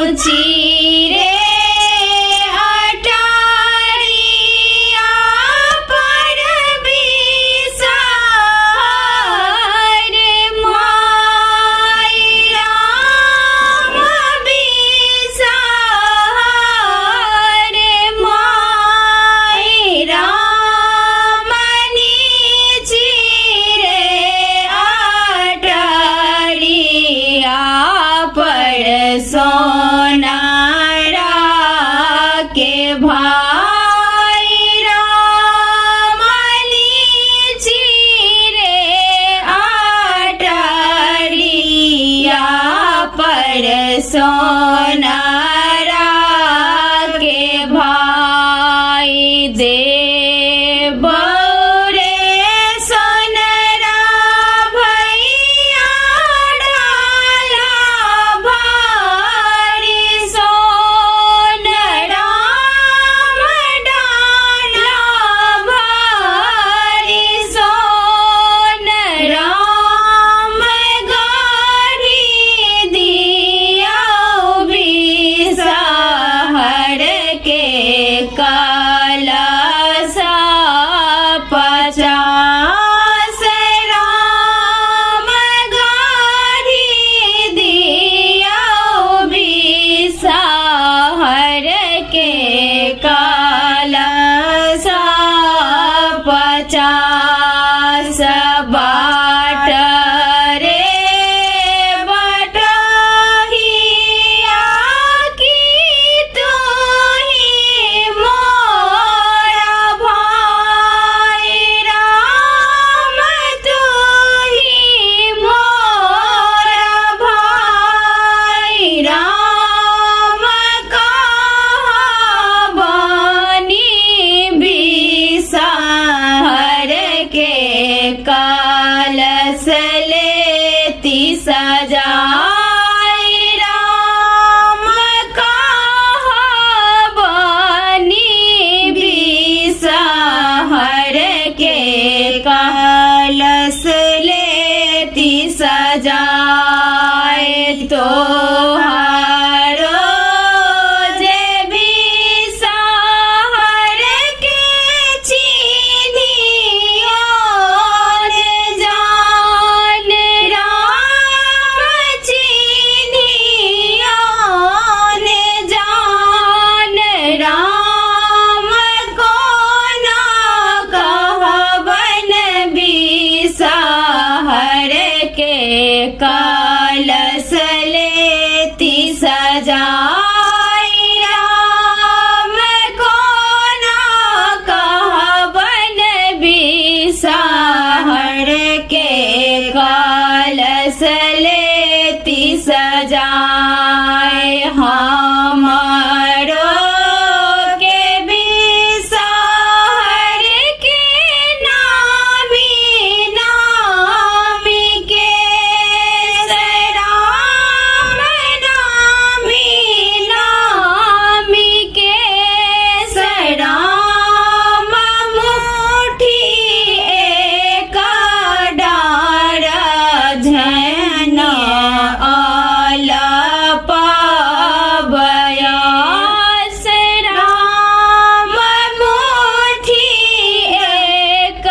ऊंची रे अटारिया पर बिसार माई राम बिसार माई राम नीची रे अटारिया पर सोनारा के भाई राम नीची रे अटारिया पर सोनारा के भाई देव रे सोनरा भैया डाला भारी सोनरा डाला भारी सोनरा गाड़ी दिया बिसाहर के कलसा 50 राम गाड़ी दिया बिसाहर के कलसा 50 बाट रे बटहिया की तू ही मोरा भाई राम तू ही मोरा भाई राम कहाँ बनी बिसाहर के कलश लेती सजाई राम कहाँ बनी बिसाहर के कलश लेती सजाए तोहारो जे बिसाहर के चिन्हियो रे जान राम चिन्हियो रे जान राम कोना कहबन बिसाहर के कलश लेती सजाई राम कोना कहबन बिसाहर के कलश लेती सजाए हमारो के बिसाहर के नामी नामी के राम नामी नामी के राम मुठी एक डार झन अलपबयस राम मुठी एक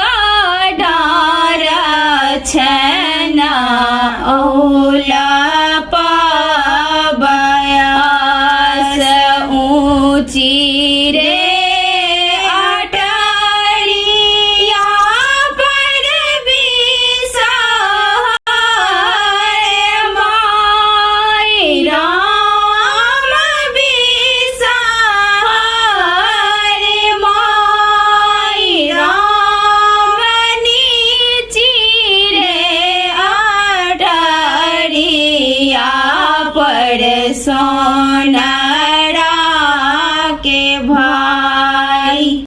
डार छन अलपबयस ऊंची रे अटारिया पर बिसाहर माई राम बिसाहर माई राम नीची रे अटारिया पर सो